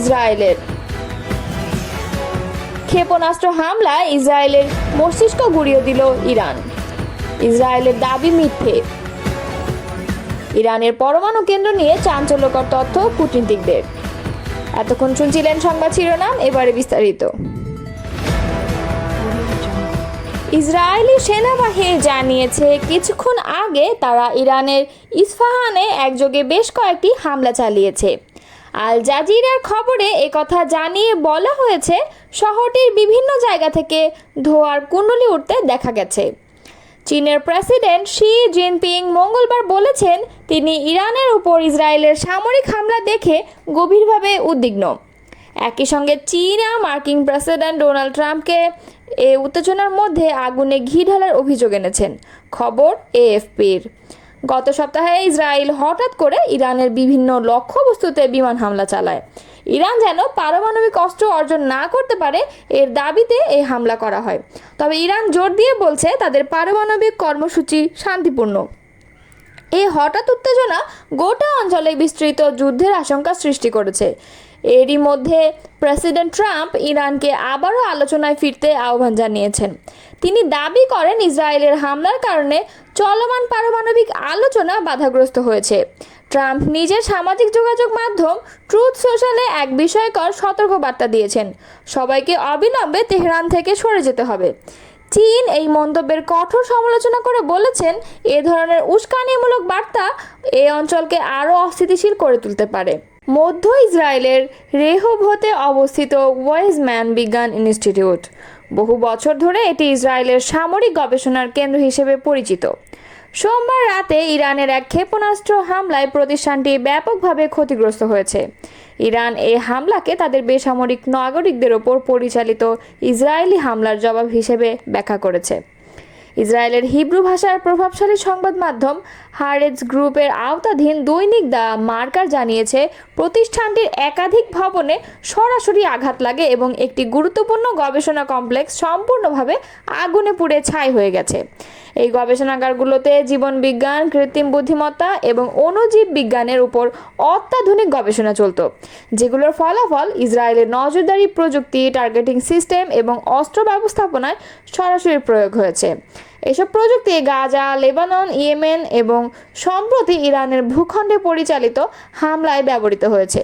ইসরায়েলের। ক্ষেপণাস্ত্র হামলায় ইসরায়েলের মস্তিষ্ক গুঁড়িয়ে দিল ইরান। ইসরায়েলের দাবি মিথ্যে। ইরানের পরমাণু কেন্দ্র নিয়ে চাঞ্চল্যকর তথ্য কূটনীতিকদের। এতক্ষণ শুনছিলেন সংবাদ শিরোনাম, এবারে বিস্তারিত। ইসরায়েলি সেনাবাহিনী জানিয়েছে কিছুক্ষণ আগে তারা ইরানের ইস্পাহানে একযোগে বেশ কয়েকটি হামলা চালিয়েছে। আল জাজিরার খবরে একথা জানিয়ে বলা হয়েছে, শহরটির বিভিন্ন জায়গা থেকে ধোঁয়ার কুণ্ডলী উঠতে দেখা গেছে। চীনের প্রেসিডেন্ট শি জিনপিং মঙ্গলবার বলেছেন তিনি ইরানের উপর ইসরায়েলের সামরিক হামলা দেখে গভীরভাবে উদ্বিগ্ন। একই সঙ্গে চীনা মার্কিন প্রেসিডেন্ট ডোনাল্ড ট্রাম্পকে এই উত্তেজনার মধ্যে আগুনে ঘি ঢালার অভিযোগ এনেছেন। খবর এএফপির। গত সপ্তাহে ইসরায়েল হঠাৎ করে ইরানের বিভিন্ন লক্ষ্যবস্তুতে বিমান হামলা চালায়। ইরান যেন পারমাণবিক অস্ত্র অর্জন না করতে পারে এর দাবিতে এই হামলা করা হয়। তবে ইরান জোর দিয়ে বলছে তাদের পারমাণবিক কর্মসূচি শান্তিপূর্ণ। এই হঠাৎ উত্তেজনা গোটা অঞ্চলে বিস্তৃত যুদ্ধের আশঙ্কা সৃষ্টি করেছে। এরই মধ্যে প্রেসিডেন্ট ট্রাম্প ইরানকে আবারও আলোচনায় ফিরতে আহ্বান জানিয়েছেন। তিনি দাবি করেন ইসরায়েলের হামলার কারণে চলমান পারমাণবিক আলোচনা বাধাগ্রস্ত হয়েছে। ট্রাম্প নিজের সামাজিক যোগাযোগ মাধ্যম ট্রুথ সোশ্যালে এক বিস্ময়কর সতর্কবার্তা দিয়েছেন, সবাইকে অবিলম্বে তেহরান থেকে সরে যেতে হবে। চীন এই মন্তব্যের কঠোর সমালোচনা করে বলেছেন এ ধরনের উস্কানিমূলক বার্তা এই অঞ্চলকে আরও অস্থিতিশীল করে তুলতে পারে। মধ্য ইসরায়েলের রেহোভতে অবস্থিত ওয়েজম্যান বিজ্ঞান ইনস্টিটিউট। বহু বছর ধরে এটি ইসরায়েলের সামরিক গবেষণার কেন্দ্র হিসেবে পরিচিত। সোমবার রাতে ইরানের এক ক্ষেপণাস্ত্র হামলায় প্রতিষ্ঠানটি ব্যাপকভাবে ক্ষতিগ্রস্ত হয়েছে। ইরান এই হামলাকে তাদের বেসামরিক নাগরিকদের ওপর পরিচালিত ইসরায়েলি হামলার জবাব হিসেবে ব্যাখ্যা করেছে। ইসরায়েলের হিব্রু ভাষার প্রভাবশালী সংবাদ মাধ্যম হারেজ গ্রুপের আওতাধীন দৈনিক দ্য মার্কার জানিয়েছে প্রতিষ্ঠানটির একাধিক ভবনে সরাসরি আঘাত লাগে এবং একটি গুরুত্বপূর্ণ গবেষণা কমপ্লেক্স সম্পূর্ণভাবে আগুনে পুড়ে ছাই হয়ে গেছে। এই গবেষণাগারগুলোতে জীবনবিজ্ঞান, কৃত্রিম বুদ্ধিমত্তা এবং অণুজীব বিজ্ঞানের উপর অত্যাধুনিক গবেষণা চলত, যেগুলোর ফলাফল ইসরায়েলের নজরদারি প্রযুক্তি, টার্গেটিং সিস্টেম এবং অস্ত্র ব্যবস্থাপনায় সরাসরি প্রয়োগ হয়েছে। এসব প্রযুক্তি গাজা, লেবানন, ইয়েমেন এবং সম্প্রতি ইরানের ভূখণ্ডে পরিচালিত হামলায় ব্যবহৃত হয়েছে।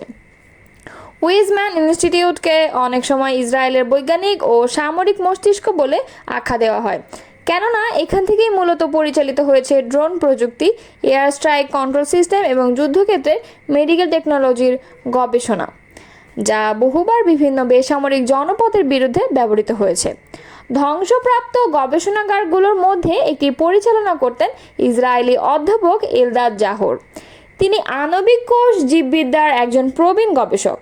উইজম্যান ইনস্টিটিউটকে অনেক সময় ইসরায়েলের বৈজ্ঞানিক ও সামরিক মস্তিষ্ক বলে আখ্যা দেওয়া হয়, কেননা এখান থেকেই মূলত পরিচালিত হয়েছে ড্রোন প্রযুক্তি, এয়ার স্ট্রাইক কন্ট্রোল সিস্টেম এবং যুদ্ধক্ষেত্রে মেডিকেল টেকনোলজির গবেষণা, যা বহুবার বিভিন্ন বেসামরিক জনপথের বিরুদ্ধে ব্যবহৃত হয়েছে। ধ্বংসপ্রাপ্ত গবেষণাগারগুলোর মধ্যে একটি পরিচালনা করতেন ইসরায়েলি অধ্যাপক এলদাদ জাহর। তিনি আণবিক কোষ জীববিদ্যার একজন প্রবীণ গবেষক।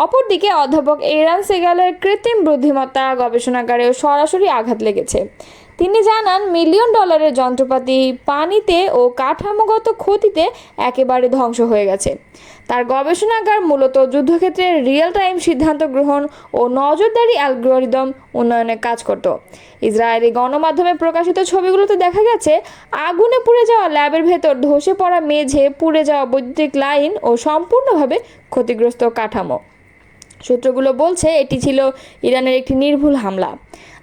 অপরদিকে অধ্যাপক এরান সেগালের কৃত্রিম বুদ্ধিমত্তা গবেষণাগারেও সরাসরি আঘাত লেগেছে। তিনি জানান মিলিয়ন ডলারের যন্ত্রপাতি পানিতে ও কাঠামোগত ক্ষতিতে একেবারে ধ্বংস হয়ে গেছে। তার গবেষণাগার মূলত যুদ্ধক্ষেত্রে রিয়েল টাইম সিদ্ধান্ত গ্রহণ ও নজরদারি অ্যালগরিদম উন্নয়নে কাজ করত। ইসরায়েলি গণমাধ্যমে প্রকাশিত ছবিগুলোতে দেখা গেছে আগুনে পুড়ে যাওয়া ল্যাবের ভেতর ধসে পড়া মেঝে, পুড়ে যাওয়া বৈদ্যুতিক লাইন ও সম্পূর্ণভাবে ক্ষতিগ্রস্ত কাঠামো। সূত্রগুলো বলছে এটি ছিল ইরানের একটি নির্ভুল হামলা।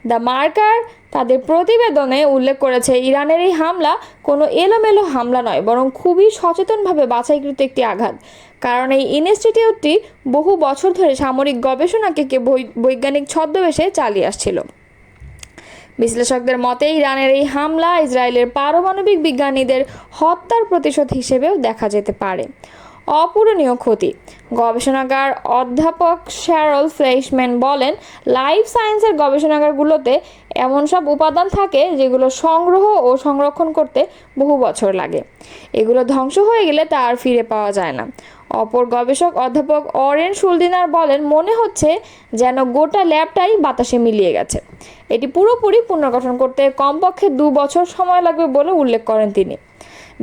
দ্য মার্কার তাদের প্রতিবেদনে উল্লেখ করেছে ইরানের এই হামলা কোনো এলোমেলো হামলা নয়, বরং খুবই সচেতনভাবে বাছাইকৃত একটি আঘাত। কারণ এই ইনস্টিটিউটটি বহু বছর ধরে সামরিক গবেষণাকে বৈজ্ঞানিক ছদ্মবেশে চালিয়ে আসছিল। বিশ্লেষকদের মতে ইরানের এই হামলা ইসরায়েলের পারমাণবিক বিজ্ঞানীদের হত্যার প্রতিশোধ হিসেবেও দেখা যেতে পারে। অপূরণীয় ক্ষতি। গবেষণাগার অধ্যাপক শ্যারল ফ্লেইশম্যান বলেন, লাইফ সায়েন্সের গবেষণাগারগুলোতে এমন সব উপাদান থাকে যেগুলো সংগ্রহ ও সংরক্ষণ করতে বহু বছর লাগে। এগুলো ধ্বংস হয়ে গেলে তা আর ফিরে পাওয়া যায় না। অপর গবেষক অধ্যাপক অরেন শুলদিনার বলেন, মনে হচ্ছে যেন গোটা ল্যাবটাই বাতাসে মিলিয়ে গেছে। এটি পুরোপুরি পুনর্গঠন করতে কমপক্ষে 2 বছর সময় লাগবে বলে উল্লেখ করেন তিনি।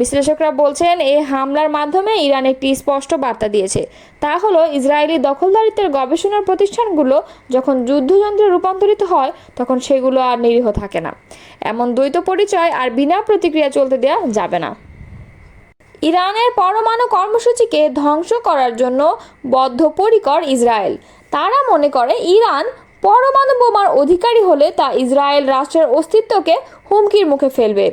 বিশ্লেষকরা বলছেন এই হামলার মাধ্যমে ইরান একটি স্পষ্ট বার্তা দিয়েছে, তা হলো ইসরায়েলি দখলদারিত্বের গবেষণার প্রতিষ্ঠানগুলো যখন যুদ্ধযন্ত্রে রূপান্তরিত হয় তখন সেগুলো আর নিরীহ থাকে না। এমন দ্বৈত পরিচয় আর বিনা প্রতিক্রিয়া চলতে দেওয়া যাবে না। ইরানের পরমাণু কর্মসূচিকে ধ্বংস করার জন্য বদ্ধপরিকর ইসরায়েল। তারা মনে করে ইরান পরমাণু বোমার অধিকারী হলে তা ইসরায়েল রাষ্ট্রের অস্তিত্বকে হুমকির মুখে ফেলবে,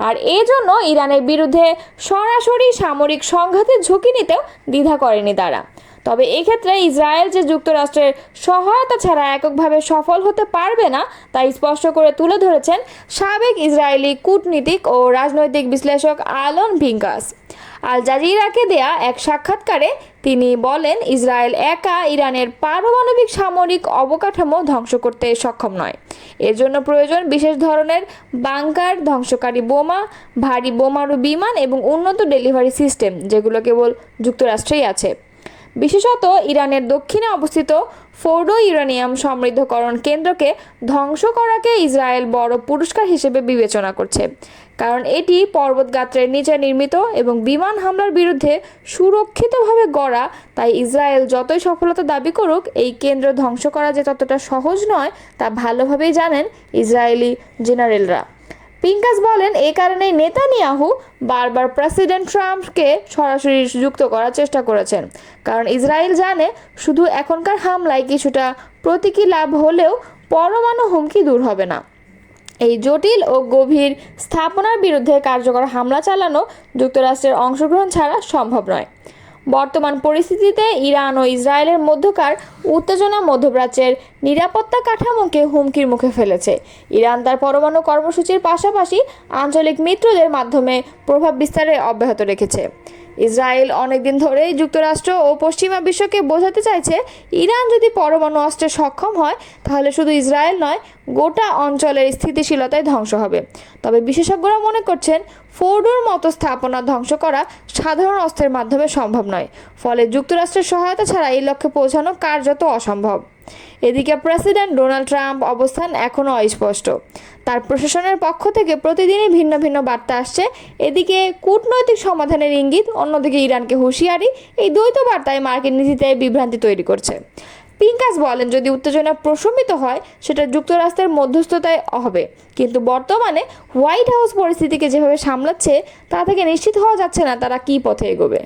আর এজন্য ইরানের বিরুদ্ধে সরাসরি সামরিক সংঘাতের ঝুঁকি নিতেও দ্বিধা করেনি তারা। তবে এক্ষেত্রে ইসরায়েল যে যুক্তরাষ্ট্রের সহায়তা ছাড়া এককভাবে সফল হতে পারবে না তা স্পষ্ট করে তুলে ধরেছেন সাবেক ইসরায়েলি কূটনীতিক ও রাজনৈতিক বিশ্লেষক আলন ভিঙ্কাস। আল জাজিরাকে দেয়া এক সাক্ষাৎকারে তিনি বলেন, ইসরায়েল একা ইরানের পারমাণবিক সামরিক অবকাঠামো ধ্বংস করতে সক্ষম নয়। এর জন্য প্রয়োজন বিশেষ ধরনের বাংকার, ধ্বংসকারী বোমা, ভারী বোমারু বিমান এবং উন্নত ডেলিভারি সিস্টেম, যেগুলো কেবল যুক্তরাষ্ট্রেই আছে। বিশেষত ইরানের দক্ষিণে অবস্থিত ফোর্ডো ইউরেনিয়াম সমৃদ্ধকরণ কেন্দ্রকে ধ্বংস করাকে ইসরায়েল বড় পুরস্কার হিসেবে বিবেচনা করছে, কারণ এটি পর্বতগাত্রের নিচে নির্মিত এবং বিমান হামলার বিরুদ্ধে সুরক্ষিতভাবে গড়া। তাই ইসরায়েল যতই সফলতা দাবি করুক, এই কেন্দ্র ধ্বংস করা যে ততটা সহজ নয় তা ভালোভাবেই জানেন ইসরায়েলি জেনারেলরা। পিঙ্কাস বলেন, এই কারণেই নেতানিয়াহু বারবার প্রেসিডেন্ট ট্রাম্পকে সরাসরি যুক্ত করার চেষ্টা করেছেন, কারণ ইসরায়েল জানে শুধু এখনকার হামলায় কিছুটা প্রতীকী লাভ হলেও পরমাণু হুমকি দূর হবে না। এই জটিল ও গভীর স্থাপনার বিরুদ্ধে কার্যকর হামলা চালানো যুক্তরাষ্ট্রের অংশগ্রহণ ছাড়া সম্ভব নয়। বর্তমান পরিস্থিতিতে ইরান ও ইসরায়েলের মধ্যকার উত্তেজনা মধ্যপ্রাচ্যের নিরাপত্তা কাঠামোকে হুমকির মুখে ফেলেছে। ইরান তার পরমাণু কর্মসূচির পাশাপাশি আঞ্চলিক মিত্রদের মাধ্যমে প্রভাব বিস্তারে অব্যাহত রেখেছে। ইসরায়েল অনেকদিন ধরেই যুক্তরাষ্ট্র ও পশ্চিমা বিশ্বকে বোঝাতে চাইছে, ইরান যদি পরমাণু অস্ত্রে সক্ষম হয় তাহলে শুধু ইসরায়েল নয়, গোটা অঞ্চলের স্থিতিশীলতায় ধ্বংস হবে। তবে বিশেষজ্ঞরা মনে করছেন, ফোর্ডোর মতো স্থাপনা ধ্বংস করা সাধারণ অস্ত্রের মাধ্যমে সম্ভব নয়, ফলে যুক্তরাষ্ট্রের সহায়তা ছাড়া এই লক্ষ্যে পৌঁছানো কার্যত অসম্ভব। এদিকে প্রেসিডেন্ট ডোনাল্ড ট্রাম্প অবস্থান এখনও অস্পষ্ট। তার প্রশাসনের পক্ষ থেকে প্রতিদিনই ভিন্ন ভিন্ন বার্তা আসছে। এদিকে কূটনৈতিক সমাধানের ইঙ্গিত, অন্যদিকে ইরানকে হুঁশিয়ারি। এই দ্বৈত বার্তায় মার্কিন নীতিতে বিভ্রান্তি তৈরি করছে। পিঙ্কাস বলেন, যদি উত্তেজনা প্রশমিত হয় সেটা যুক্তরাষ্ট্রের মধ্যস্থতায় হবে, কিন্তু বর্তমানে হোয়াইট হাউস পরিস্থিতিকে যেভাবে সামলাচ্ছে তা থেকে নিশ্চিত হওয়া যাচ্ছে না তারা কী পথে এগোবে।